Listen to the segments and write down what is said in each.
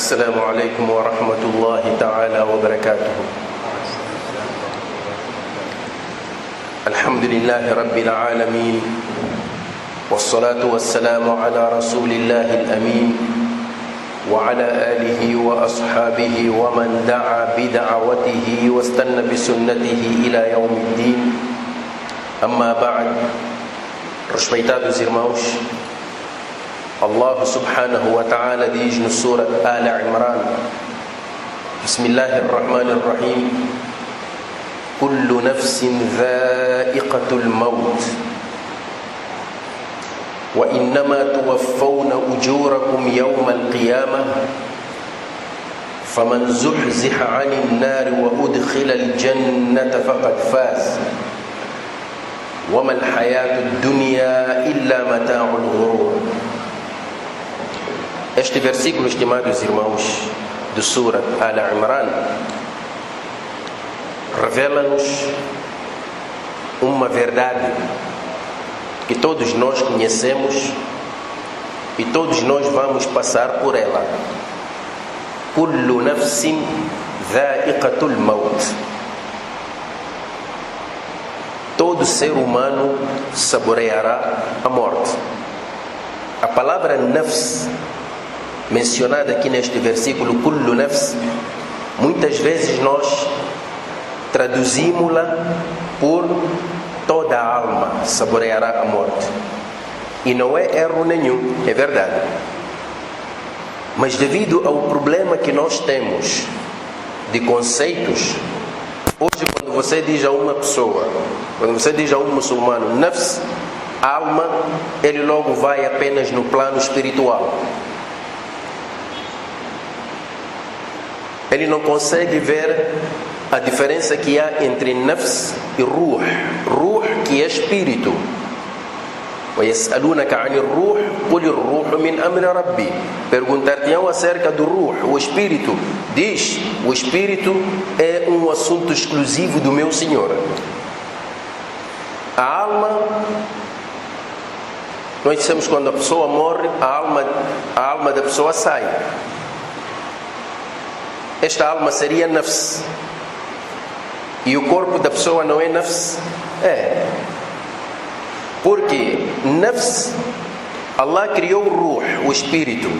السلام عليكم ورحمة الله تعالى وبركاته. الحمد لله رب العالمين، والصلاة والسلام على رسول الله الأمين وعلى آله وأصحابه ومن دعا بدعوته واستنى بسنته إلى يوم الدين. أما بعد. Respeitados irmãos, Allah subhanahu wa ta'ala diz no Surah Al-Imran: Bismillahirrahmanirrahim, Kullu nafsin dha'iqatul maut wa innama tuwaffawna ujurakum yawmal qiyamah faman zuhziha 'anil nari wa udkhila al-jannata faqad faz wa mal hayatud dunya illa mata'ul ghurur. Este versículo, estimados irmãos, do Surah Al-Imran, revela-nos uma verdade que todos nós conhecemos e todos nós vamos passar por ela. Kullu nafsin dha'iqatul maut. Todo ser humano saboreará a morte. A palavra nafs, mencionada aqui neste versículo, kullu nafs, muitas vezes nós traduzimos-la por toda a alma saboreará a morte. E não é erro nenhum, é verdade. Mas devido ao problema que nós temos de conceitos, hoje quando você diz a uma pessoa, quando você diz a um muçulmano nafs, alma, ele logo vai apenas no plano espiritual. Ele não consegue ver a diferença que há entre nafs e ruh. Ruh, que é espírito. وَيَسْأَلُونَكَ عَنِ الرُّوحِ قُلِ الرُّوحُ مِنْ أَمْرِ رَبِّي. Perguntar-te-ão acerca do ruh, o espírito. Diz, o espírito é um assunto exclusivo do meu Senhor. A alma, nós dissemos quando a pessoa morre, a alma da pessoa sai. Esta alma seria nafs. E o corpo da pessoa não é nafs? É. Porque nafs, Allah criou o ruh, o espírito,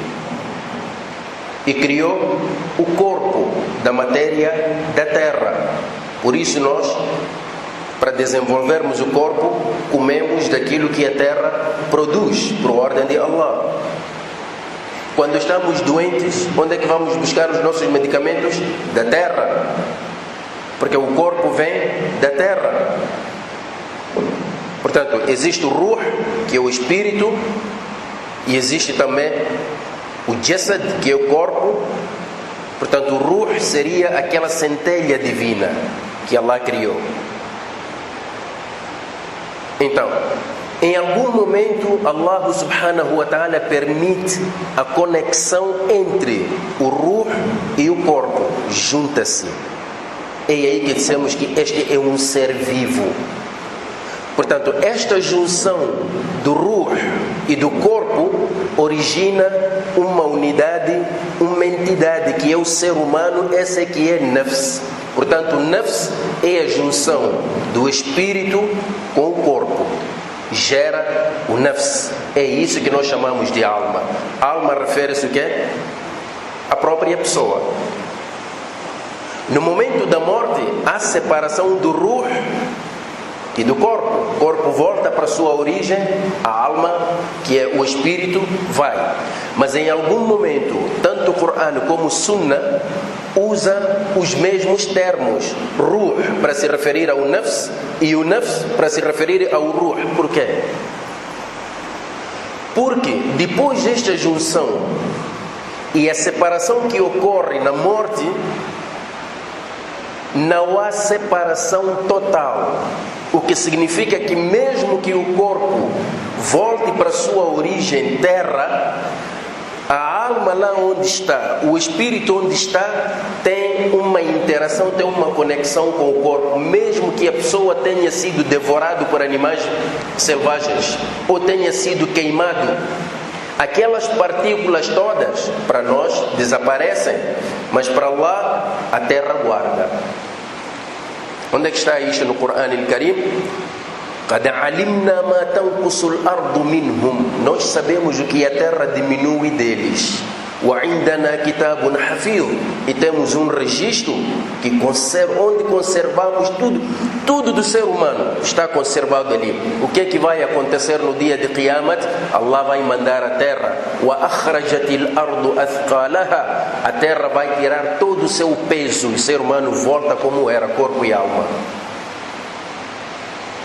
e criou o corpo da matéria da terra. Por isso nós, para desenvolvermos o corpo, comemos daquilo que a terra produz, por ordem de Allah. Quando estamos doentes, onde é que vamos buscar os nossos medicamentos? Da terra. Porque o corpo vem da terra. Portanto, existe o ruh, que é o espírito, e existe também o jasad, que é o corpo. Portanto, o ruh seria aquela centelha divina que Allah criou. Então, em algum momento, Allah subhanahu wa ta'ala permite a conexão entre o ruh e o corpo. Junta-se. É aí que dissemos que este é um ser vivo. Portanto, esta junção do ruh e do corpo origina uma unidade, uma entidade que é o ser humano, essa é que é nafs. Portanto, nafs é a junção do espírito com o corpo. Gera o nafs. É isso que nós chamamos de alma. Alma refere-se o quê? A própria pessoa. No momento da morte, há separação do ruh e do corpo. O corpo volta para a sua origem, a alma, que é o espírito, vai. Mas em algum momento, tanto o Corão como o Sunnah usa os mesmos termos. Ruh para se referir ao nafs e o nafs para se referir ao ruh. Por quê? Porque depois desta junção e a separação que ocorre na morte, não há separação total. O que significa que mesmo que o corpo volte para a sua origem terra, a alma lá onde está, o espírito onde está, tem uma interação, tem uma conexão com o corpo, mesmo que a pessoa tenha sido devorado por animais selvagens ou tenha sido queimado. aquelas partículas todas, para nós, desaparecem, mas para Allah, a terra guarda. Onde é que está isso no Corão Al-Karim? قَدْ عَلِمْنَا مَا تَنْقُصُ الْأَرْضُ مِنْهُمْ. Nós sabemos o que a terra diminui deles. وَعِنْدَنَا كِتَابٌ حَفِيظٌ. E temos um registro que onde conservamos tudo do ser humano está conservado ali. O que é que vai acontecer no dia de Qiyamat? Allah vai mandar a terra. وَأَخْرَجَتِ الْأَرْضُ أَثْقَالَهَا. A terra vai tirar todo o seu peso. O ser humano volta como era, corpo e alma.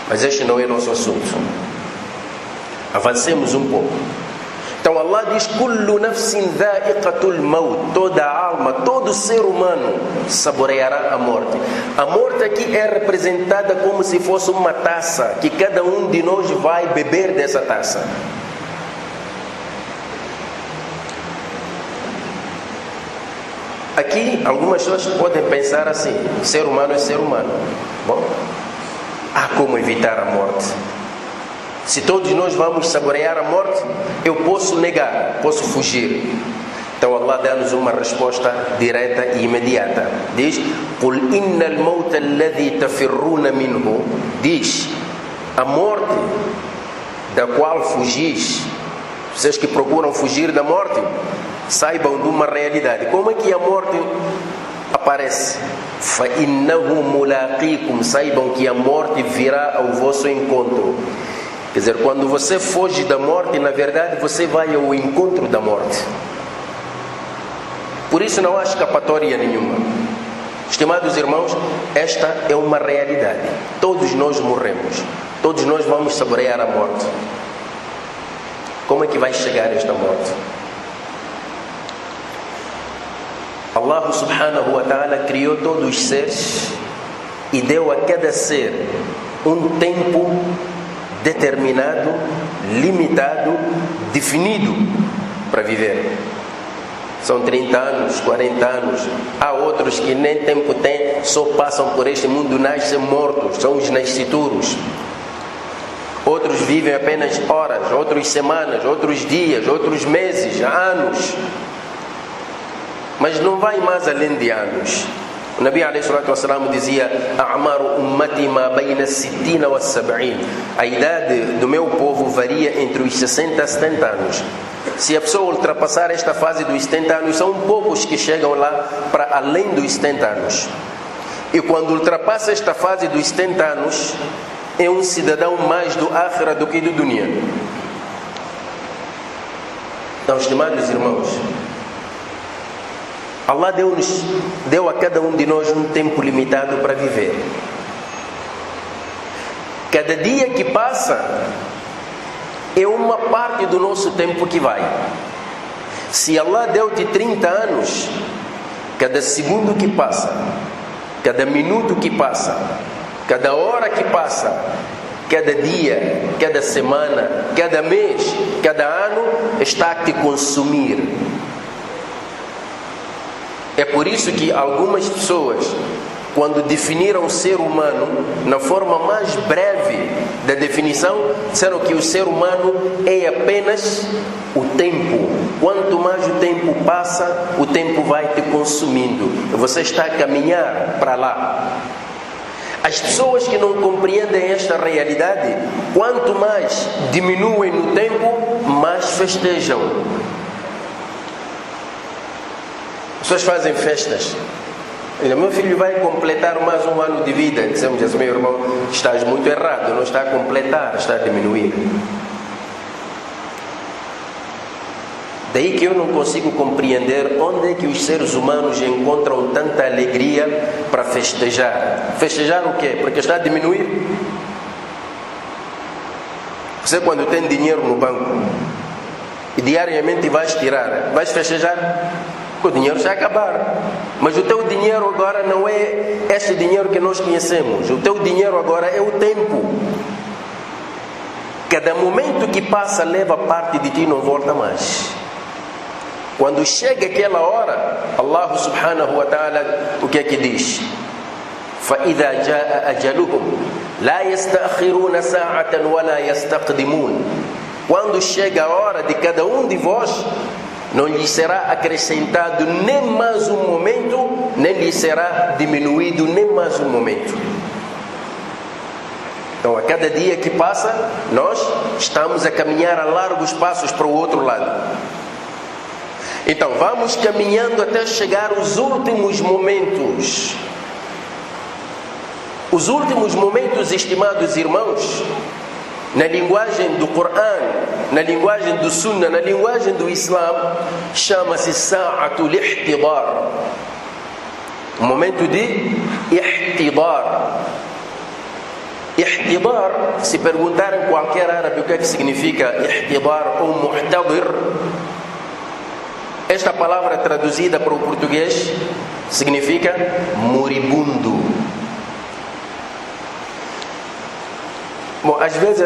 Mas este não é nosso assunto. Avancemos um pouco. Então Allah diz: Kullu nafsin dha'iqatul maut. Toda alma, todo ser humano saboreará a morte. A morte aqui é representada como se fosse uma taça, que cada um de nós vai beber dessa taça. Aqui algumas pessoas podem pensar assim: ser humano é ser humano. Bom, há como evitar a morte. Se todos nós vamos saborear a morte, eu posso negar, posso fugir. Então Allah dá-nos uma resposta direta e imediata. Diz: قُلْ إِنَّ الْمَوْتَ الَّذِي تَفِرُّونَ مِنْهُ. Diz: a morte da qual fugis, vocês que procuram fugir da morte, saibam de uma realidade. Como é que a morte aparece? فَإِنَّهُ مُلَاقِيكُمْ. Saibam que a morte virá ao vosso encontro. Quer dizer, quando você foge da morte, na verdade você vai ao encontro da morte. Por isso não há escapatória nenhuma. Estimados irmãos, esta é uma realidade. Todos nós morremos. Todos nós vamos saborear a morte. Como é que vai chegar esta morte? Allah subhanahu wa ta'ala criou todos os seres e deu a cada ser um tempo determinado, limitado, definido para viver. São 30 anos, 40 anos. Há outros que nem tempo têm, só passam por este mundo, nascem mortos, são os nascituros. Outros vivem apenas horas, outros semanas, outros dias, outros meses, anos. Mas não vai mais além de anos. O Nabi ﷺ dizia: A'maru ummati ma bayna 60 wa 70. A idade do meu povo varia entre os 60 e 70 anos. Se a pessoa ultrapassar esta fase dos 70 anos, são poucos que chegam lá para além dos 70 anos. E quando ultrapassa esta fase dos 70 anos, é um cidadão mais do Akhira do que do Dunya. Então, estimados irmãos, Allah deu a cada um de nós um tempo limitado para viver. Cada dia que passa é uma parte do nosso tempo que vai. Se Allah deu-te 30 anos, cada segundo que passa, cada minuto que passa, cada hora que passa, cada dia, cada semana, cada mês, cada ano está a te consumir. É por isso que algumas pessoas, quando definiram o ser humano na forma mais breve da definição, disseram que o ser humano é apenas o tempo. Quanto mais o tempo passa, o tempo vai te consumindo. Você está a caminhar para lá. As pessoas que não compreendem esta realidade, quanto mais diminuem no tempo, mais festejam. As pessoas fazem festas. Meu filho vai completar mais um ano de vida. Dizemos assim: meu irmão, estás muito errado. Não está a completar, está a diminuir. Daí que eu não consigo compreender onde é que os seres humanos encontram tanta alegria para festejar. Festejar o quê? Porque está a diminuir. Você, quando tem dinheiro no banco e diariamente vais tirar, vais festejar? O dinheiro vai acabar. Mas o teu dinheiro agora não é este dinheiro que nós conhecemos. O teu dinheiro agora é o tempo. Cada momento que passa leva parte de ti e não volta mais. Quando chega aquela hora, Allah subhanahu wa ta'ala, o que é que diz? فَإِذَا جَاءَ أَجَلُهُمْ لَا يَسْتَأْخِرُونَ سَاعَةً وَلَا يَسْتَقْدِمُونَ. quando chega a hora de cada um de vós, não lhe será acrescentado nem mais um momento, nem lhe será diminuído nem mais um momento. Então, a cada dia que passa, nós estamos a caminhar a largos passos para o outro lado. Então, vamos caminhando até chegar aos últimos momentos. Os últimos momentos, estimados irmãos, na linguagem do Coran, na linguagem do Sunnah, na linguagem do Islã, chama-se Sa'atul Ihtidar. Um momento de Ihtidar. Ihtidar, se perguntarem qualquer árabe o que é que significa Ihtidar ou Muhtadir, esta palavra traduzida para o português significa moribundo. Bom, às vezes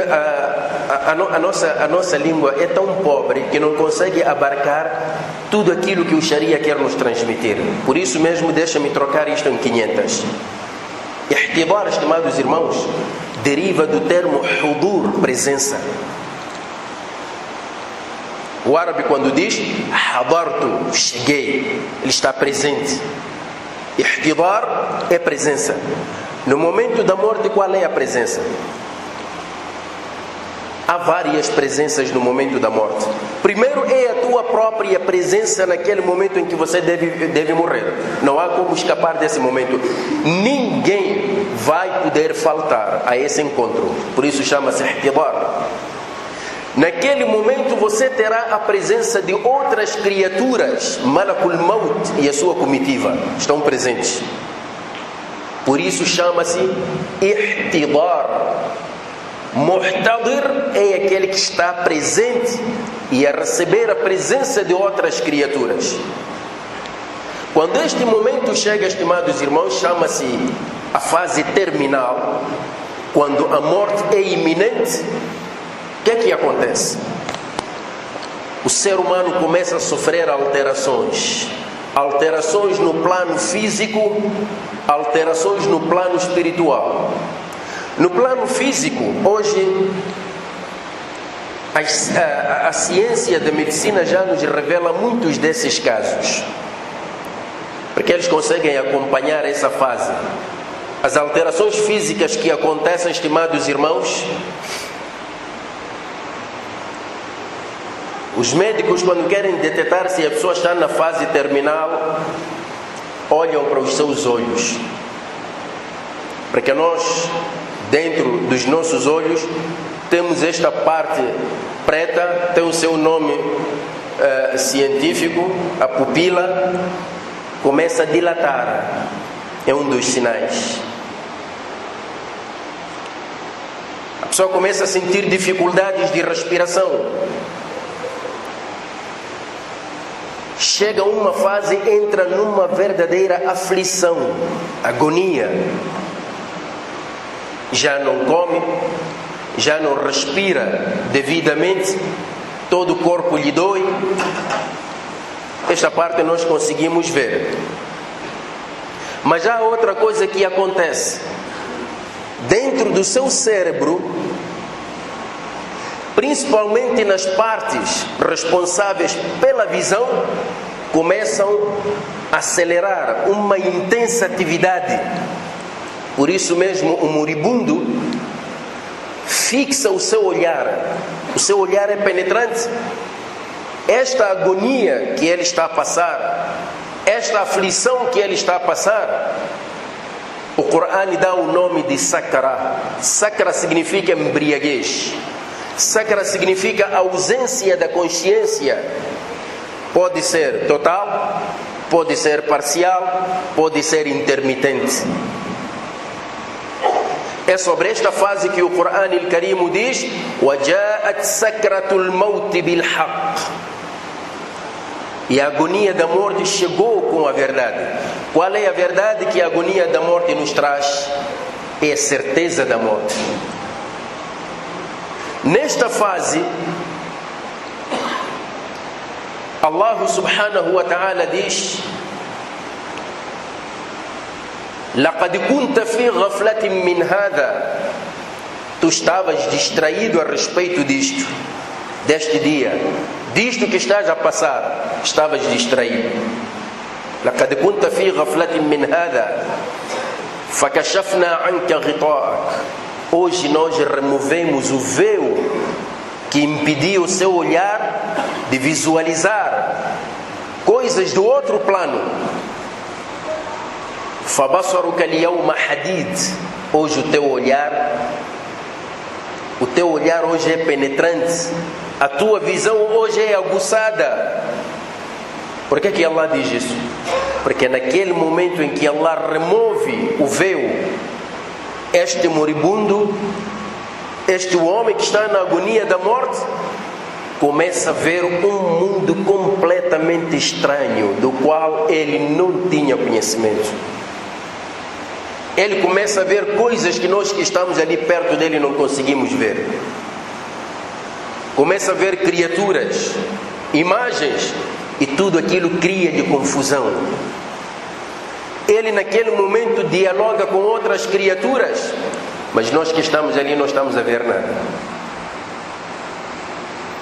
a nossa língua é tão pobre que não consegue abarcar tudo aquilo que o Sharia quer nos transmitir. Por isso mesmo, deixa-me trocar isto em 500. Ihtidar, estimados irmãos, deriva do termo hudur, presença. O árabe, quando diz hadartu, cheguei, ele está presente. Ihtidar é presença. No momento da morte, qual é a presença? Há várias presenças no momento da morte. Primeiro é a tua própria presença naquele momento em que você deve morrer. Não há como escapar desse momento. Ninguém vai poder faltar a esse encontro. Por isso chama-se ihtidar. Naquele momento você terá a presença de outras criaturas. Malakul Maut e a sua comitiva estão presentes. Por isso chama-se ihtidar. Muhtadir é aquele que está presente e a receber a presença de outras criaturas. Quando este momento chega, estimados irmãos, chama-se a fase terminal. Quando a morte é iminente, o que é que acontece? O ser humano começa a sofrer alterações. Alterações no plano físico, alterações no plano espiritual. No plano físico, hoje, a ciência da medicina já nos revela muitos desses casos, porque eles conseguem acompanhar essa fase. As alterações físicas que acontecem, estimados irmãos, os médicos, quando querem detectar se a pessoa está na fase terminal, olham para os seus olhos, porque nós, dentro dos nossos olhos, temos esta parte preta, tem o seu nome científico, a pupila começa a dilatar, é um dos sinais. A pessoa começa a sentir dificuldades de respiração. Chega a uma fase, entra numa verdadeira aflição, agonia. Já não come, já não respira devidamente, todo o corpo lhe dói. Esta parte nós conseguimos ver. Mas há outra coisa que acontece. Dentro do seu cérebro, principalmente nas partes responsáveis pela visão, começam a acelerar uma intensa atividade. Por isso mesmo o moribundo fixa o seu olhar. O seu olhar é penetrante. Esta agonia que ele está a passar, esta aflição que ele está a passar, o Coran dá o nome de sakra. Sakra significa embriaguez. Sakra significa ausência da consciência. Pode ser total, pode ser parcial, pode ser intermitente. É sobre esta fase que o Coran al-Karim diz: وَجَاءَتْ سَكْرَةُ الْمَوْتِ بِالْحَقِّ. E a agonia da morte chegou com a verdade. Qual é a verdade que a agonia da morte nos traz? É a certeza da morte. Nesta fase, Allah subhanahu wa ta'ala diz: لَقَدْ كُنْتَ فِي غَفْلَةٍ مِّنْ هَذَا. Tu estavas distraído a respeito disto. deste dia, disto que estás a passar, estavas distraído. لقد كنت في غفلة من هذا فكشفنا عنك غطاءك. Hoje nós removemos o véu que impedia o seu olhar de visualizar coisas do outro plano. فبصرك اليوم حديد. Hoje o teu olhar hoje é penetrante. A tua visão hoje é aguçada. Por que Allah diz isso? Porque naquele momento em que Allah remove o véu, este moribundo, este homem que está na agonia da morte, começa a ver um mundo completamente estranho, do qual ele não tinha conhecimento. Ele começa a ver coisas que nós que estamos ali perto dele não conseguimos ver. Começa a ver criaturas, imagens, e tudo aquilo cria-lhe confusão. Ele naquele momento dialoga com outras criaturas, mas nós que estamos ali não estamos a ver nada,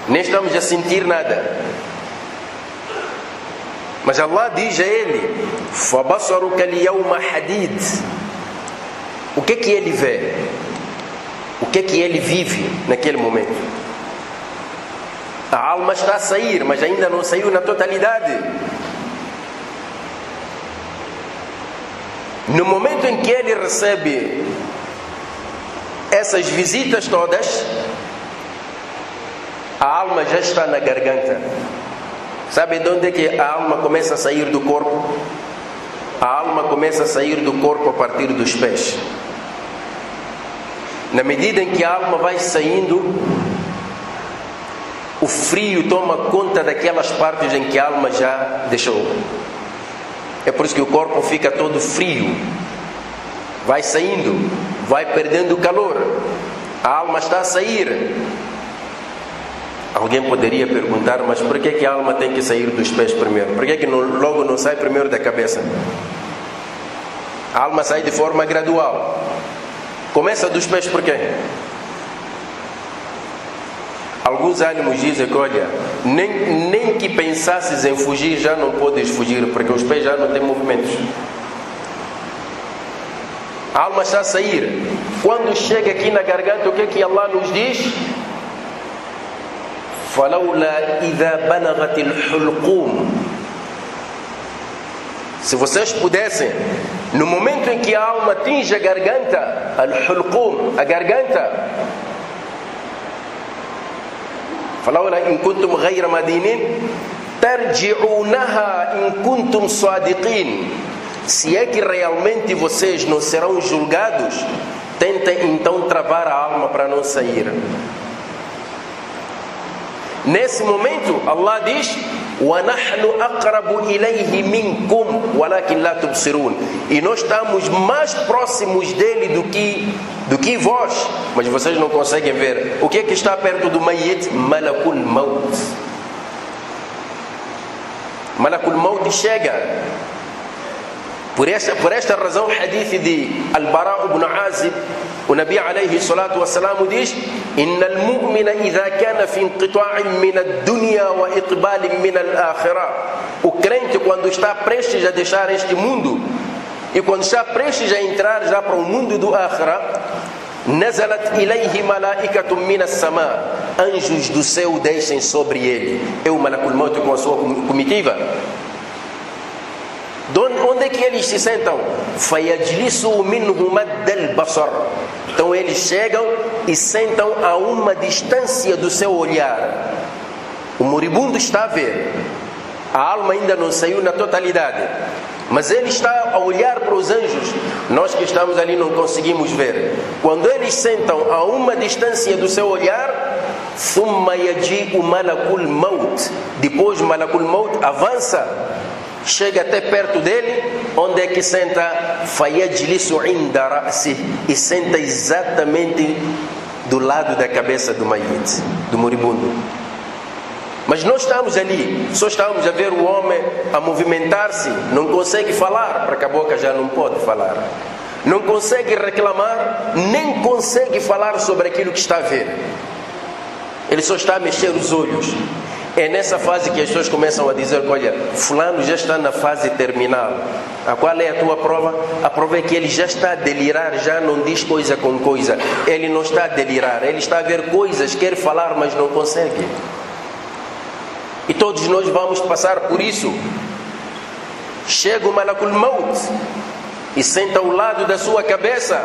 nem estamos a sentir nada. Mas Allah diz a ele: فَبَصَرُكَ الْيَوْمَ حَدِيدٌ. O que é que ele vê? O que é que ele vive naquele momento? A alma está a sair, mas ainda não saiu na totalidade. No momento em que ele recebe essas visitas todas, a alma já está na garganta. Sabe de onde é que a alma começa a sair do corpo? A alma começa a sair do corpo a partir dos pés. Na medida em que a alma vai saindo, o frio toma conta daquelas partes em que a alma já deixou. É por isso que o corpo fica todo frio, vai saindo, vai perdendo o calor, a alma está a sair. Alguém poderia perguntar: mas por que a alma tem que sair dos pés primeiro? Por que logo não sai primeiro da cabeça? A alma sai de forma gradual. Começa dos pés por quê? Alguns ânimos dizem que, olha, nem que pensasses em fugir, já não podes fugir, porque os pés já não têm movimentos. A alma está a sair. Quando chega aqui na garganta, o que é que Allah nos diz? فَلَوْلَا إِذَا بَلَغَتِ الْحُلْقُومِ. Se vocês pudessem, no momento em que a alma atinge a garganta, al-hulqum, a garganta, فلولا إن كنتم غير مدينين ترجعونها إن كنتم صادقين. Se é que realmente vocês não serão julgados, tentem então travar a alma para não sair. Nesse momento Allah diz: وَنَحْنُ أَقْرَبُ إِلَيْهِ مِنْكُمْ وَلَكِنْ لَا تُبْصِرُونَ. E nós estamos mais próximos dele do que vós, mas vocês não conseguem ver. O que é que está perto do Mayyit? Malakul Maut. Malakul Maut chega. Por esta razão, o hadith de Al-Bara ibn Azib, o Nabi alayhi salatu wassalam diz: إن المؤمن إذا كان في انقطاع من الدنيا وإقبال من الآخرة. O crente, quando está prestes a deixar este mundo e quando está prestes a entrar já para o mundo do Akhira, نزلت إليه ملائكة من السماء. Anjos do céu descem sobre ele. É o Malakul Maut com a sua comitiva. Onde é que eles se sentam? فَيَجْلِسُوا مِنْهُ مَدَّ الْبَصَرِ. Então eles chegam e sentam a uma distância do seu olhar. O moribundo está a ver, a alma ainda não saiu na totalidade, mas ele está a olhar para os anjos. Nós que estamos ali não conseguimos ver. Quando eles sentam a uma distância do seu olhar, ثُمَّ يَجِئُ مَلَكُ الْمَوْتِ. Depois Malakul Maut avança, chega até perto dele. Onde é que senta? فَيَجْلِسُ عِنْدَ رَأْسِهِ. E senta exatamente do lado da cabeça do Mayyit, do moribundo. Mas nós estamos ali, só estamos a ver o homem a movimentar-se, não consegue falar, porque a boca já não pode falar, não consegue reclamar, nem consegue falar sobre aquilo que está a ver. Ele só está a mexer os olhos. É nessa fase que as pessoas começam a dizer: olha, fulano já está na fase terminal. Qual é a tua prova? A prova é que ele já está a delirar, já não diz coisa com coisa. Ele não está a delirar, ele está a ver coisas, quer falar, mas não consegue. E todos nós vamos passar por isso. Chega o Malakul Maut e senta ao lado da sua cabeça.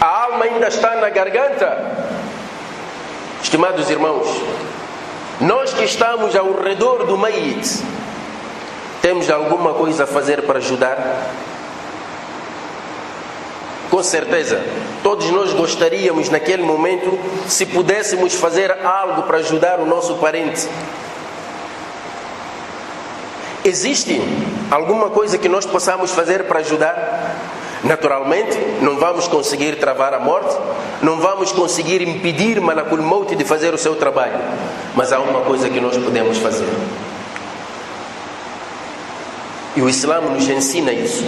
A alma ainda está na garganta. Estimados irmãos, nós que estamos ao redor do Mayit, temos alguma coisa a fazer para ajudar? Com certeza, todos nós gostaríamos naquele momento, se pudéssemos fazer algo para ajudar o nosso parente. Existe alguma coisa que nós possamos fazer para ajudar? Naturalmente, não vamos conseguir travar a morte, não vamos conseguir impedir Malakul Maut de fazer o seu trabalho, mas há uma coisa que nós podemos fazer. E o Islã nos ensina isso.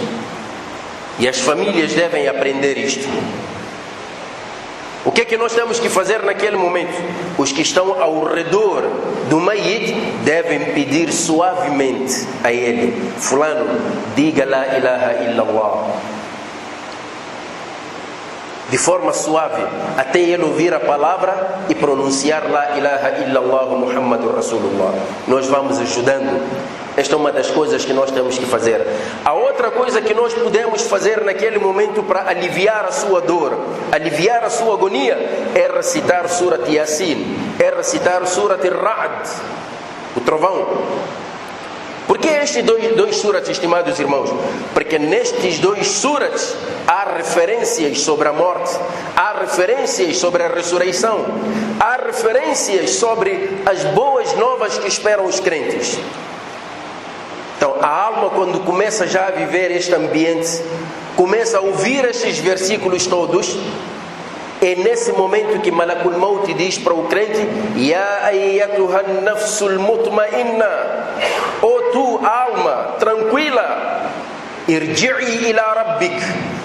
E as famílias devem aprender isto. O que é que nós temos que fazer naquele momento? Os que estão ao redor do Mayit devem pedir suavemente a ele: fulano, diga la ilaha illallah. De forma suave, até ele ouvir a palavra e pronunciar la ilaha illallah Muhammadur Rasulullah. Nós vamos ajudando. Esta é uma das coisas que nós temos que fazer. A outra coisa que nós podemos fazer naquele momento para aliviar a sua dor, aliviar a sua agonia, é recitar Surat Yasin, é recitar Surat Ar-Ra'd, o trovão. Por que estes dois surats, estimados irmãos? Porque nestes dois surats há referências sobre a morte, há referências sobre a ressurreição, há referências sobre as boas novas que esperam os crentes. Então a alma, quando começa já a viver este ambiente, começa a ouvir estes versículos todos, é nesse momento que Malakul Maut diz para o crente: Ya ayyatuhan nafsul mutmainna, ó tu alma tranquila, irji'i ila rabbik,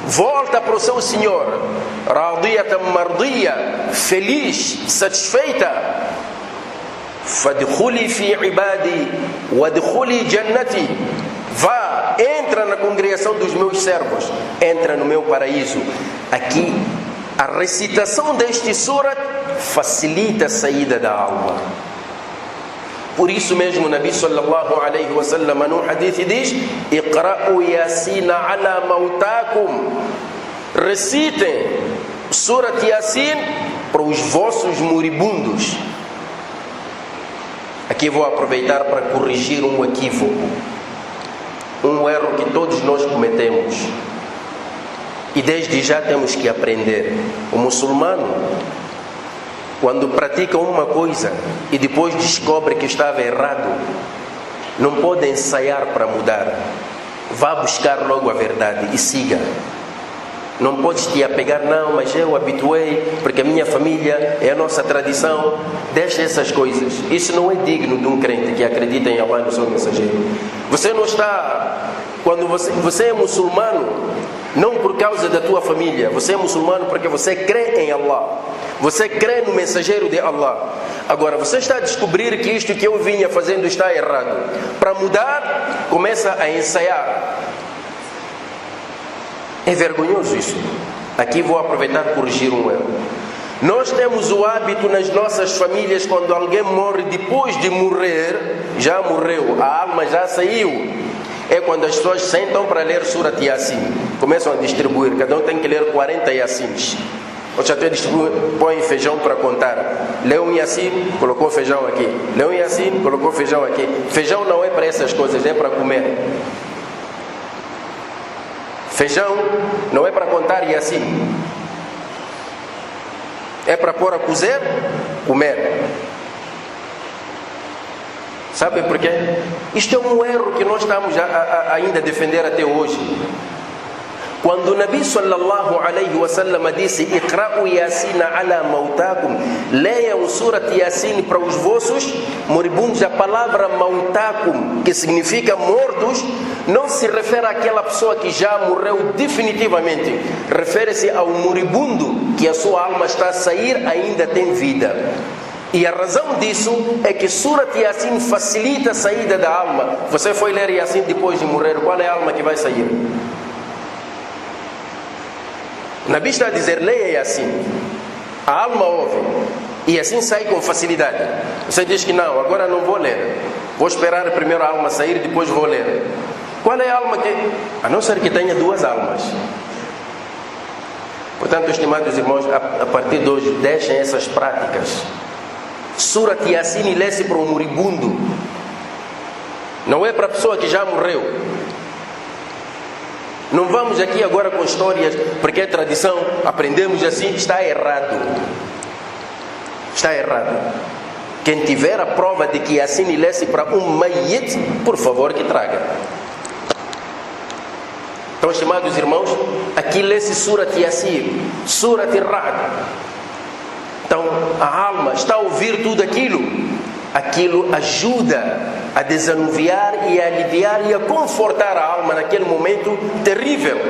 volta para o seu Senhor, radiyatan mardiya, feliz, satisfeita, fadkhuli fi ibadi wadkhuli jannati, vá, entra na congregação dos meus servos, entra no meu paraíso. Aqui a recitação deste surat facilita a saída da alma. Por isso mesmo o Nabi sallallahu alaihi wa sallam no hadith diz: Iqra'u Yasin ala mautakum, recitem Surat Yasin para os vossos moribundos. Aqui vou aproveitar para corrigir um equívoco, um erro que todos nós cometemos. E desde já temos que aprender. O muçulmano, quando pratica uma coisa e depois descobre que estava errado, não pode ensaiar para mudar. Vá buscar logo a verdade e siga. Não podes te apegar: não, mas eu habituei, porque a minha família é a nossa tradição. Deixa essas coisas. Isso não é digno de um crente que acredita em Allah e no seu mensageiro. Você não está... Quando você é muçulmano, não por causa da tua família, você é muçulmano porque você crê em Allah, você crê no mensageiro de Allah. Agora você está a descobrir que isto que eu vinha fazendo está errado. Para mudar, começa a ensaiar. É vergonhoso isso. Aqui vou aproveitar e corrigir um erro. Nós temos o hábito nas nossas famílias, quando alguém morre, depois de morrer, já morreu, a alma já saiu, é quando as pessoas sentam para ler Surat Yasin. Começam a distribuir, cada um tem que ler 40 Yasins. Ou já até põe feijão para contar. Leu um Yasin, colocou feijão aqui. Leu um Yasin, colocou feijão aqui. Feijão não é para essas coisas, é para comer. Feijão não é para contar Yasin, é para pôr a cozer, comer. Sabem por quê? Isto é um erro que nós estamos ainda a defender até hoje. Quando o Nabi sallallahu alaihi wa sallam disse: Iqra'u Yasin ala mautakum, leiam Surat Yasin para os vossos moribundos, a palavra mautakum, que significa mortos, não se refere àquela pessoa que já morreu definitivamente. Refere-se ao moribundo que a sua alma está a sair, ainda tem vida. E a razão disso é que Surat Yasin facilita a saída da alma. Você foi ler Yasin depois de morrer, qual é a alma que vai sair? O Nabi está a dizer, leia Yasin. A alma ouve e assim sai com facilidade. Você diz que não, agora não vou ler, vou esperar primeiro a alma sair, depois vou ler. Qual é a alma que... A não ser que tenha duas almas. Portanto, estimados irmãos, a partir de hoje, deixem essas práticas. Surat Yasin lê-se para um moribundo, não é para a pessoa que já morreu. Não vamos aqui agora com histórias, porque é tradição, aprendemos assim, está errado. Está errado. Quem tiver a prova de que assim lê-se para um mayyit, por favor que traga. Então, estimados irmãos, aqui lê-se Surat Yasin, Surat Ar-Ra'd. Então, a alma está a ouvir tudo aquilo. Aquilo ajuda a desanuviar e a aliviar e a confortar a alma naquele momento terrível.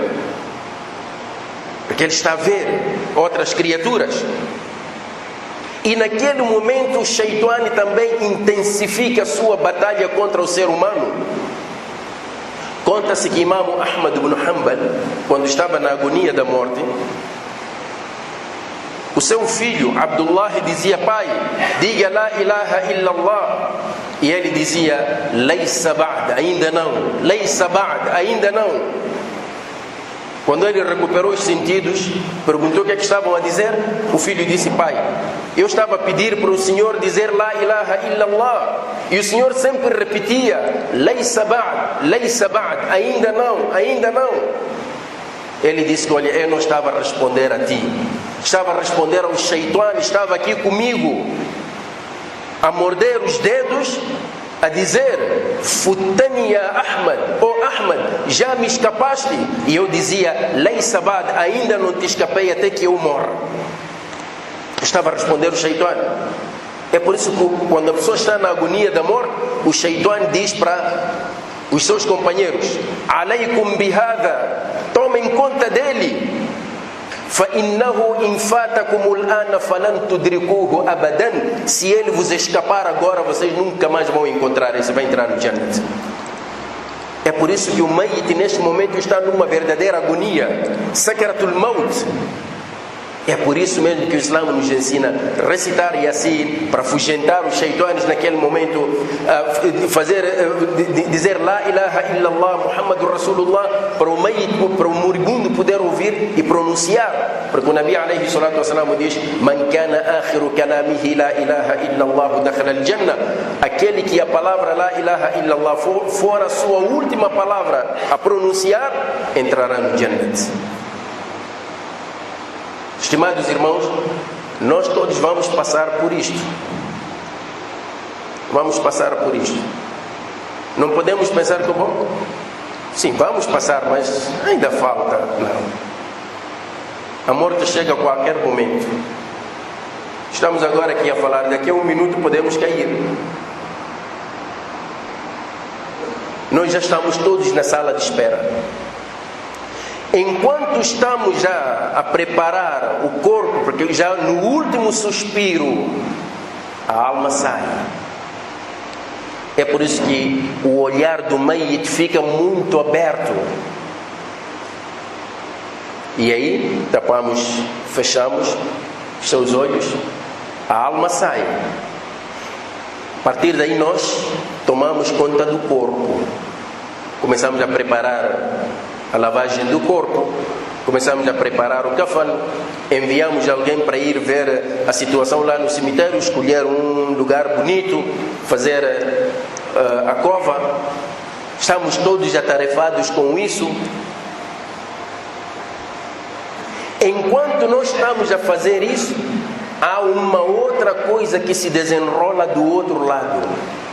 Porque ele está a ver outras criaturas. E naquele momento o Shaitã também intensifica a sua batalha contra o ser humano. Conta-se que Imam Ahmad ibn Hanbal, quando estava na agonia da morte, o seu filho Abdullah dizia: pai, diga la ilaha illallah. E ele dizia: laysa ba'd, ainda não, laysa ba'd, ainda não. Quando ele recuperou os sentidos, perguntou o que é que estavam a dizer. O filho disse: pai, eu estava a pedir para o Senhor dizer la ilaha illallah, e o Senhor sempre repetia laysa ba'd, ainda não, ainda não. Ele disse que, olha, eu não estava a responder a ti, estava a responder ao Shaitã, estava aqui comigo, a morder os dedos, a dizer: futani ya Ahmad, oh Ahmad, já me escapaste? E eu dizia: laysa ba'd, ainda não te escapei até que eu morra. Estava a responder o Shaitã. É por isso que quando a pessoa está na agonia da morte, o Shaitã diz para os seus companheiros: alaykum bihada, tomem conta dele. فَإِنَّهُ إِنْ فَاتَكُمُ الْآنَ فَلَنْ تُدْرِكُوهُ أَبَدًا. Se ele vos escapar agora, vocês nunca mais vão encontrar ele, você vai entrar no Jannat. É por isso que o Mayyit neste momento está numa verdadeira agonia, Sakratul Maut. É por isso mesmo que o Islã nos ensina a recitar Yasin, para afugentar os shaitãs naquele momento, dizer la ilaha illallah Muhammadur Rasulullah, para o mayyit, para o moribundo poder ouvir e pronunciar. Porque o Nabi alayhi salatu wassalam diz: man kana akhiru kalamihi la ilaha illallah dakhala al-jannah. Aquele que a palavra la ilaha illallah for a sua última palavra a pronunciar, entrará no Jannat. Estimados irmãos, nós todos vamos passar por isto. Vamos passar por isto. Não podemos pensar que, bom, sim, vamos passar, mas ainda falta. Não. A morte chega a qualquer momento. Estamos agora aqui a falar, daqui a um minuto podemos cair. Nós já estamos todos na sala de espera. Enquanto estamos já a preparar o corpo, porque já no último suspiro a alma sai. É por isso que o olhar do mayyit fica muito aberto. E aí tapamos, fechamos os seus olhos, a alma sai. A partir daí nós tomamos conta do corpo. Começamos a preparar a lavagem do corpo, começamos a preparar o kafan, enviamos alguém para ir ver a situação lá no cemitério, escolher um lugar bonito, fazer a cova. Estamos todos atarefados com isso. Enquanto nós estamos a fazer isso, há uma outra coisa que se desenrola do outro lado.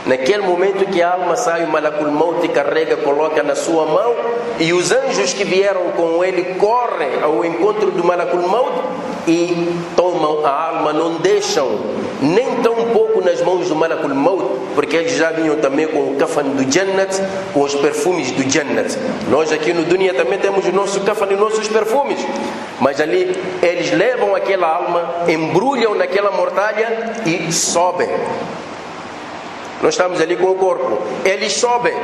Naquele momento que a alma sai, o Malakul Maut carrega, coloca na sua mão, e os anjos que vieram com ele correm ao encontro do Malakul Maut e tomam a alma, não deixam nem tão pouco nas mãos do Malakul Maut, porque eles já vinham também com o kafan do Jannat, com os perfumes do Jannat. Nós aqui no Dunia também temos o nosso kafan e os nossos perfumes, mas ali eles levam aquela alma, embrulham naquela mortalha e sobem. Nós estamos ali com o corpo, eles sobem.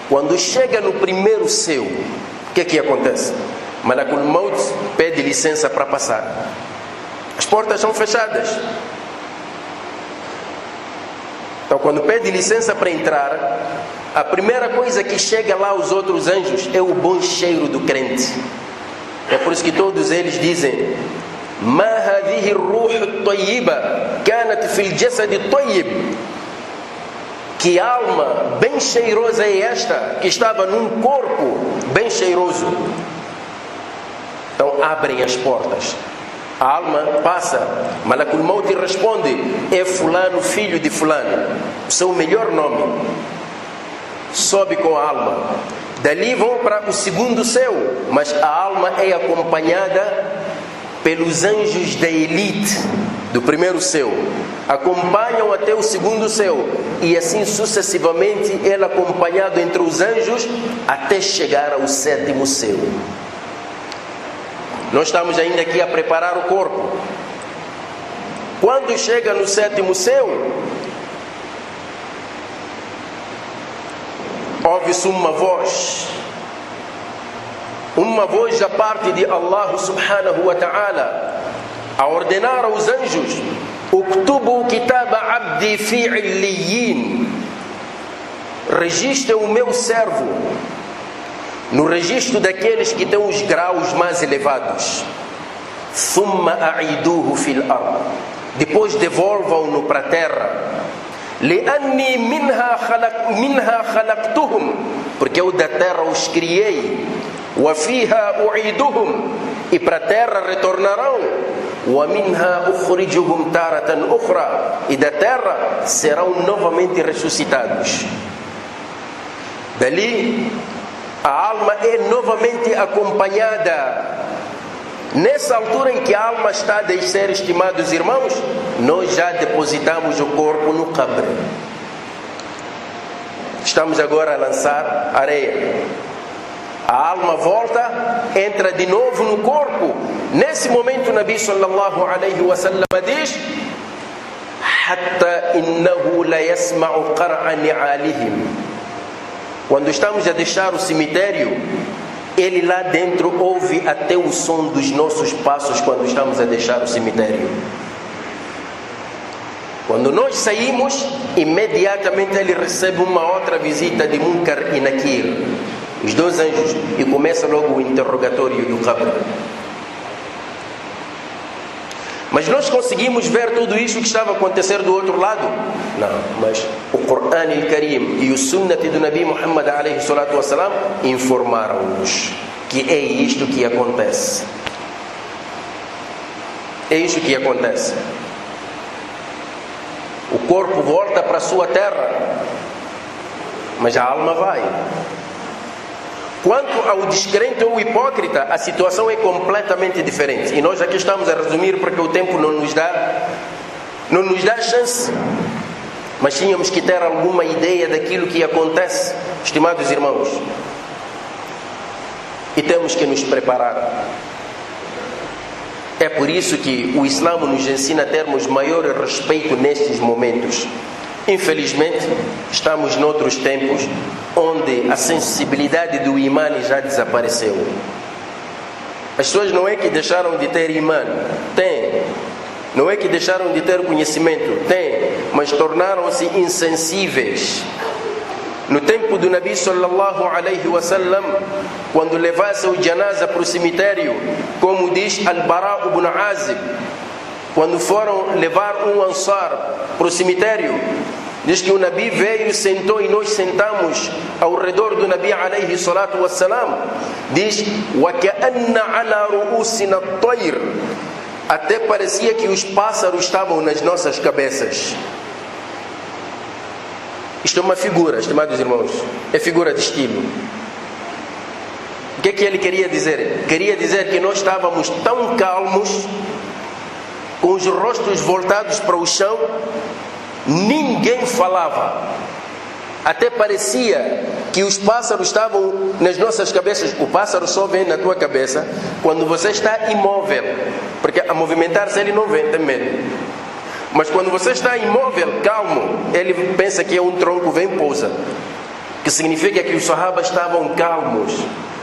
Quando chega no primeiro céu, o que acontece? Malakul Maut pede licença para passar. As portas são fechadas. Então, quando pede licença para entrar, a primeira coisa que chega lá aos outros anjos é o bom cheiro do crente. É por isso que todos eles dizem: Ma hadhihi ar-ruh tayyiba kanat fil jasad tayyib. Que alma bem cheirosa é esta que estava num corpo bem cheiroso. Então abrem as portas, a alma passa. Malakul Maut responde: é fulano, filho de fulano, o seu melhor nome. Sobe com a alma. Dali vão para o segundo céu, mas a alma é acompanhada pelos anjos da elite do primeiro céu, acompanham até o segundo céu, e assim sucessivamente ele acompanhado entre os anjos até chegar ao sétimo céu. Nós estamos ainda aqui a preparar o corpo. Quando chega no sétimo céu, ouve-se uma voz da parte de Allah subhanahu wa ta'ala, a ordenar aos anjos: Uktubu kitaba abdi fi illiyin. Registre o meu servo no registro daqueles que têm os graus mais elevados. Thumma a'iduhu fil ard. Depois devolvam-no para a terra. Li'anni minha khalaqtuhum. Porque eu da terra os criei. Wa fiha u'iduhum. E para a terra retornarão. Wa minha ukhrijuhum taratan ukhra. E da terra serão novamente ressuscitados. Dali a alma é novamente acompanhada. Nessa altura em que a alma está a descer, estimados irmãos, nós já depositamos o corpo no qabr. Estamos agora a lançar areia. A alma volta, entra de novo no corpo. Nesse momento o Nabi sallallahu alaihi wa sallam diz: Hatta innahu la yasma'u qar'a ni'alihim. Quando estamos a deixar o cemitério, ele lá dentro ouve até o som dos nossos passos quando estamos a deixar o cemitério. Quando nós saímos, imediatamente ele recebe uma outra visita de Munkar e Nakir, os dois anjos, e começa logo o interrogatório do qabr. Mas nós conseguimos ver tudo isso que estava a acontecer do outro lado? Não, mas o Corão al-Karim e o Sunnah do Nabi Muhammad alayhi salatu wassalam informaram-nos que é isto que acontece. É isto que acontece. O corpo volta para a sua terra, mas a alma vai. Quanto ao descrente ou hipócrita, a situação é completamente diferente. E nós aqui estamos a resumir porque o tempo não nos dá chance. Mas tínhamos que ter alguma ideia daquilo que acontece, estimados irmãos. E temos que nos preparar. É por isso que o Islã nos ensina a termos maior respeito nestes momentos. Infelizmente, estamos noutros tempos onde a sensibilidade do imã já desapareceu. As pessoas não é que deixaram de ter imã, tem. Não é que deixaram de ter conhecimento, tem. Mas tornaram-se insensíveis. No tempo do Nabi sallallahu alaihi wasallam, quando levasse o janaza para o cemitério, como diz Al-Bara ibn Azib, quando foram levar um ansar para o cemitério, diz que o Nabi veio, sentou e nós sentamos ao redor do Nabi alayhi salatu wassalam. Diz: وَكَأَنَّ عَلَى رُؤُوسِنَا الطَّيْرِ. Até parecia que os pássaros estavam nas nossas cabeças. Isto é uma figura, estimados irmãos. É figura de estilo. O que é que ele queria dizer? Queria dizer que nós estávamos tão calmos, com os rostos voltados para o chão, ninguém falava. Até parecia que os pássaros estavam nas nossas cabeças. O pássaro só vem na tua cabeça quando você está imóvel, porque a movimentar-se ele não vem, tem medo. Mas quando você está imóvel, calmo, ele pensa que é um tronco, vem e pousa. Que significa que os sahabas estavam calmos.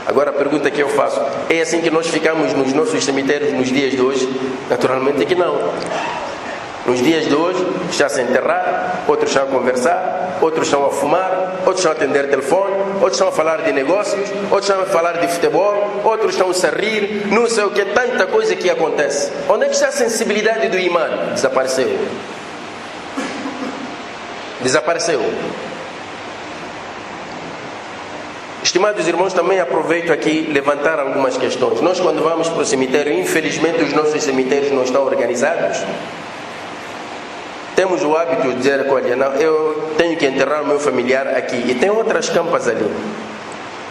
Agora a pergunta que eu faço: é assim que nós ficamos nos nossos cemitérios nos dias de hoje? Naturalmente que não. Nos dias de hoje, está-se a enterrar, outros estão a conversar, outros estão a fumar, outros estão a atender telefone, outros estão a falar de negócios, outros estão a falar de futebol, outros estão a rir, não sei o que, tanta coisa que acontece. Onde é que está a sensibilidade do imã? Desapareceu. Desapareceu. Estimados irmãos, também aproveito aqui levantar algumas questões. Nós, quando vamos para o cemitério, infelizmente os nossos cemitérios não estão organizados. Temos o hábito de dizer: olha, não, eu tenho que enterrar o meu familiar aqui. E tem outras campas ali.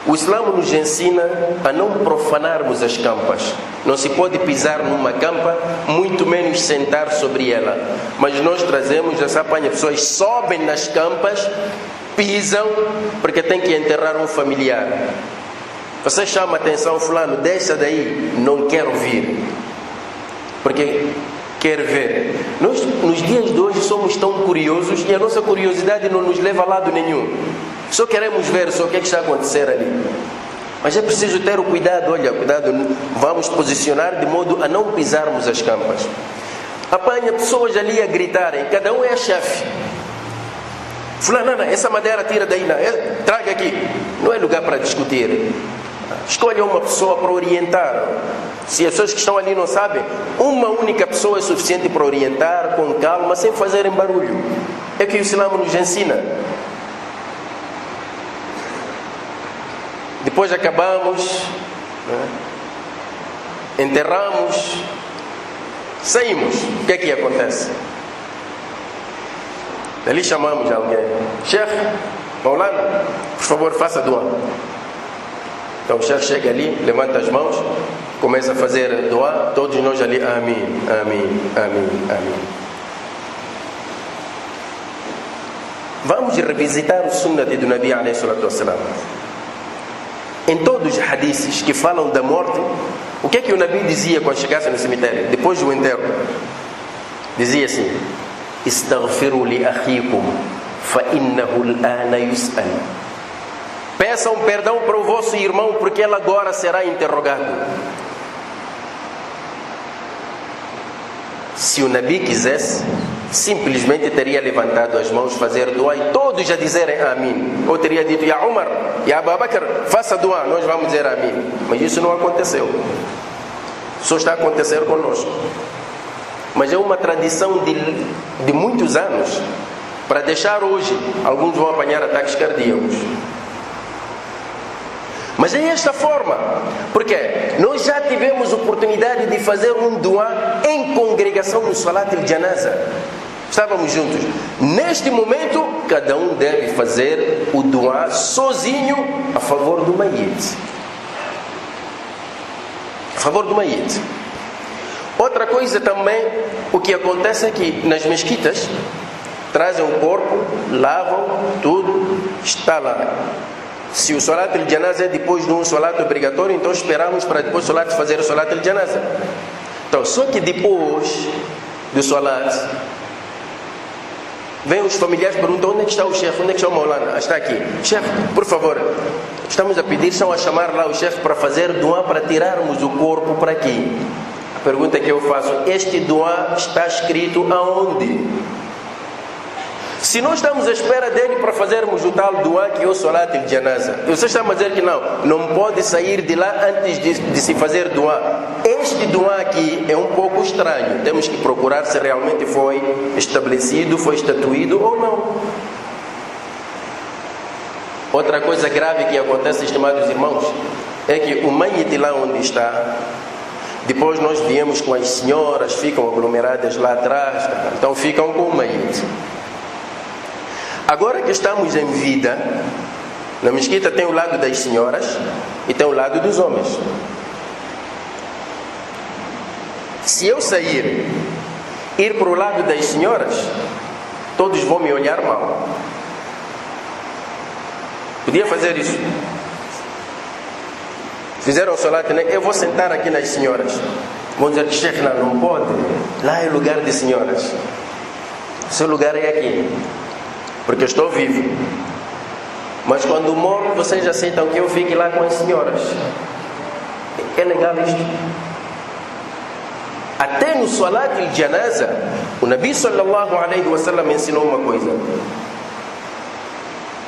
O Islã nos ensina a não profanarmos as campas. Não se pode pisar numa campa, muito menos sentar sobre ela. Mas nós trazemos essa apanha. Pessoas sobem nas campas, pisam, porque tem que enterrar um familiar. Você chama a atenção: fulano, deixa daí, não quero vir. Porque quer ver. Nós, nos dias de hoje, somos tão curiosos e a nossa curiosidade não nos leva a lado nenhum. Só queremos ver só o que é que está a acontecer ali. Mas é preciso ter o cuidado. Olha, cuidado, vamos posicionar de modo a não pisarmos as campas. Apanha pessoas ali a gritarem, cada um é chefe. Fulano, essa madeira tira daí, não, traga aqui. Não é lugar para discutir. Escolha uma pessoa para orientar. Se as pessoas que estão ali não sabem, uma única pessoa é suficiente para orientar com calma, sem fazerem barulho. É o que o Islã nos ensina. Depois acabamos, enterramos, saímos. O que é que acontece? Ali chamamos alguém: Sheikh, Maulana, por favor, faça dua. Então o chefe chega ali, levanta as mãos, começa a fazer dua, todos nós ali: amém, amém, amém, amém. Vamos revisitar o sunnah do Nabi alayhi salatu wassalam. Em todos os hadiths que falam da morte, o que é que o Nabi dizia quando chegasse no cemitério, depois do enterro? Dizia assim: Istaghfiru li akhikum, fa innahu al-ana yus'al. Peçam perdão para o vosso irmão, porque ele agora será interrogado. Se o Nabi quisesse, simplesmente teria levantado as mãos, fazer dua e todos a dizerem amém. Ou teria dito: Ya Umar, Ya Abu Bakr, faça dua, nós vamos dizer amém. Mas isso não aconteceu. Só está a acontecer conosco. Mas é uma tradição de muitos anos, para deixar hoje, alguns vão apanhar ataques cardíacos. Mas é esta forma, porque nós já tivemos oportunidade de fazer um dua em congregação no Salat al-Janaza. Estávamos juntos. Neste momento, cada um deve fazer o dua sozinho a favor do Mayyit. A favor do Mayyit. Outra coisa também, o que acontece é que nas mesquitas trazem o corpo, lavam tudo, está lá. Se o Salat al-Janaza é depois de um Salat obrigatório, então esperamos para depois do Salat fazer o Salat al-Janaza. Então, só que depois do Salat, vêm os familiares e perguntam: onde é que está o chefe? Onde é que está o Maulana? Está aqui. Chefe, por favor, estamos a pedir, estão a chamar lá o chefe para fazer dua, para tirarmos o corpo para aqui. A pergunta que eu faço: este dua está escrito aonde? Se nós estamos à espera dele para fazermos o tal dua que é o Salat al-Janaza, você está a dizer que não pode sair de lá antes de se fazer dua. Este dua aqui é um pouco estranho. Temos que procurar se realmente foi estabelecido, foi estatuído ou não. Outra coisa grave que acontece, estimados irmãos, é que o Mayyit lá onde está, depois nós viemos com as senhoras, ficam aglomeradas lá atrás, então ficam com o Mayyit. Agora que estamos em vida, na mesquita tem o lado das senhoras e tem o lado dos homens. Se eu sair, ir para o lado das senhoras, todos vão me olhar mal. Podia fazer isso. Fizeram o salat, né? Eu vou sentar aqui nas senhoras. Vão dizer que Sheikh não pode. Lá é lugar de senhoras. O seu lugar é aqui. Porque eu estou vivo. Mas quando morro, vocês aceitam que eu fique lá com as senhoras. É legal isto. Até no salat al-janaza, o Nabi sallallahu alaihi wasallam ensinou uma coisa.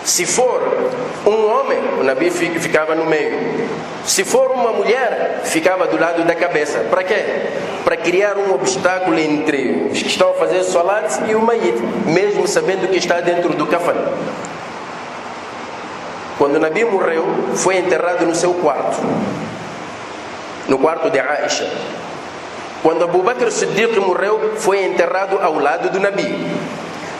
Se for um homem, o Nabi ficava no meio. Se for uma mulher, ficava do lado da cabeça. Para quê? Para criar um obstáculo entre os que estão a fazer salat e o mayit, mesmo sabendo que está dentro do kafan. Quando o Nabi morreu, foi enterrado no seu quarto, no quarto de Aisha. Quando Abu Bakr Siddiq morreu, foi enterrado ao lado do Nabi.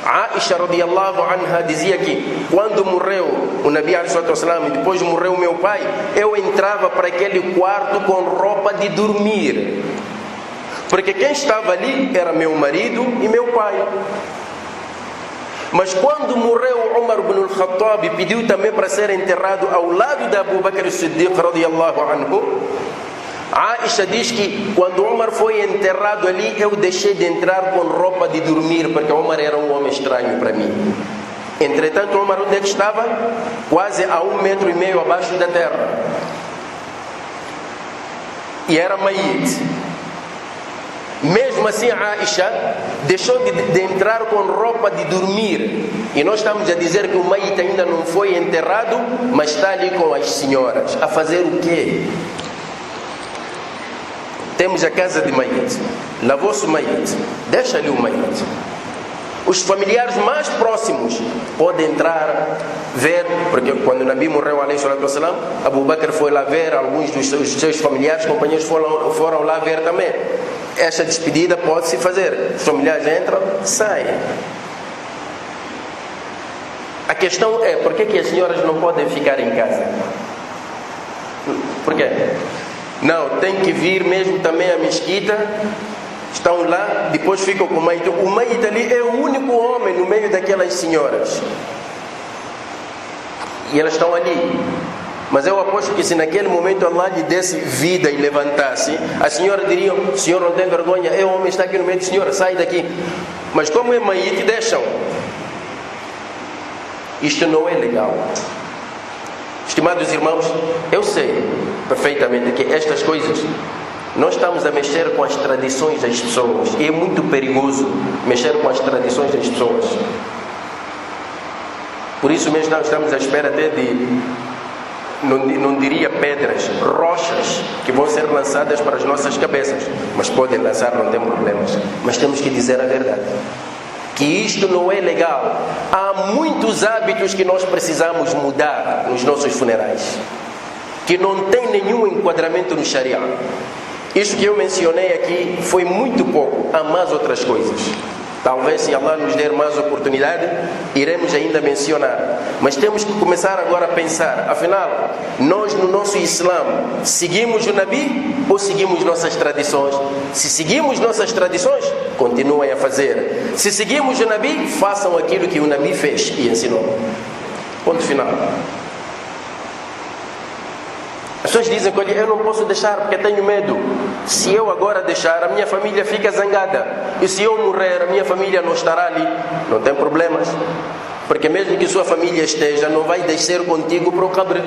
Aisha radiyallahu anha dizia que quando morreu o Nabi ﷺ, depois morreu meu pai, eu entrava para aquele quarto com roupa de dormir, porque quem estava ali era meu marido e meu pai. Mas quando morreu Umar ibn al-Khattab, pediu também para ser enterrado ao lado de Abu Bakr Siddiq radiyallahu anhu. Aisha diz que quando Umar foi enterrado ali, eu deixei de entrar com roupa de dormir, porque Umar era um homem estranho para mim. Entretanto, Umar onde é que estava? Quase a 1,5 metro abaixo da terra. E era mayit. Mesmo assim, Aisha deixou de entrar com roupa de dormir. E nós estamos a dizer que o mayit ainda não foi enterrado, mas está ali com as senhoras. A fazer o quê? Temos a casa de mayit. Lavou-se o mayit. Deixa ali o mayit. Os familiares mais próximos podem entrar, ver, porque quando o Nabi morreu, Abu Bakr foi lá ver, alguns dos seus familiares, companheiros foram lá ver também. Esta despedida pode-se fazer. Os familiares entram, saem. A questão é, por que as senhoras não podem ficar em casa? Por quê? Não, tem que vir mesmo também à mesquita. Estão lá, depois ficam com o mayit. O mayit ali é o único homem no meio daquelas senhoras. E elas estão ali. Mas eu aposto que se naquele momento Allah lhe desse vida e levantasse, as senhoras diriam: senhor, não tem vergonha, é o homem está aqui no meio de senhora, sai daqui. Mas como é mayit, deixam. Isto não é legal. Estimados irmãos, eu sei perfeitamente que estas coisas, nós estamos a mexer com as tradições das pessoas. E é muito perigoso mexer com as tradições das pessoas. Por isso mesmo nós estamos à espera até de, não diria pedras, rochas que vão ser lançadas para as nossas cabeças. Mas podem lançar, não tem problemas. Mas temos que dizer a verdade. Que isto não é legal. Há muitos hábitos que nós precisamos mudar nos nossos funerais, que não tem nenhum enquadramento no Sharia. Isso que eu mencionei aqui foi muito pouco. Há mais outras coisas. Talvez, se Allah nos der mais oportunidade, iremos ainda mencionar. Mas temos que começar agora a pensar. Afinal, nós no nosso Islã seguimos o Nabi ou seguimos nossas tradições? Se seguimos nossas tradições, continuem a fazer. Se seguimos o Nabi, façam aquilo que o Nabi fez e ensinou. Ponto final. As pessoas dizem que eu não posso deixar porque tenho medo. Se eu agora deixar, a minha família fica zangada. E se eu morrer, a minha família não estará ali. Não tem problemas. Porque mesmo que sua família esteja, não vai descer contigo para o cabr.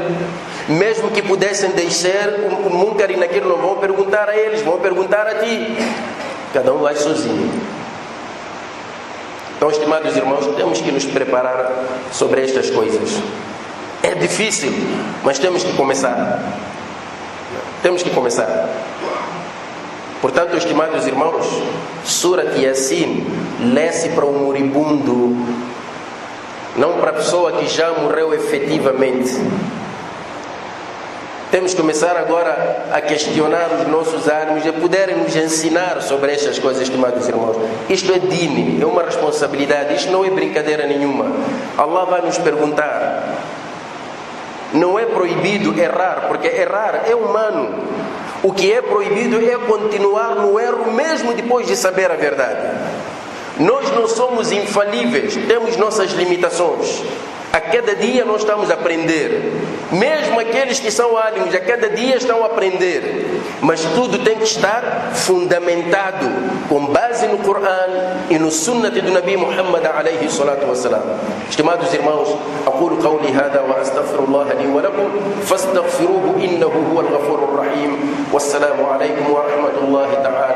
Mesmo que pudessem descer, o munkar naquilo não vão perguntar a eles, vão perguntar a ti. Cada um vai sozinho. Então, estimados irmãos, temos que nos preparar sobre estas coisas. É difícil, mas temos que começar. Temos que começar. Portanto, estimados irmãos, Surat Yasin lê-se para o moribundo, não para a pessoa que já morreu efetivamente. Temos que começar agora a questionar os nossos ânimos e poderem nos ensinar sobre estas coisas, estimados irmãos. Isto é dine, é uma responsabilidade, isto não é brincadeira nenhuma. Allah vai nos perguntar. Não é proibido errar, porque errar é humano. O que é proibido é continuar no erro mesmo depois de saber a verdade. Nós não somos infalíveis, temos nossas limitações. A cada dia nós estamos a aprender. Mesmo aqueles que são álimos, a cada dia estão a aprender. Mas tudo tem que estar fundamentado com base no Corão e no Sunnah do Nabi Muhammad alayhi salatu wassalam. Estimados irmãos, aquilo qawli hada wa astaghfirullah li wa lakum fastaghfiruhu innahu huwal ghafurur rahim. Wassalamu alaykum wa rahmatullahi ta'ala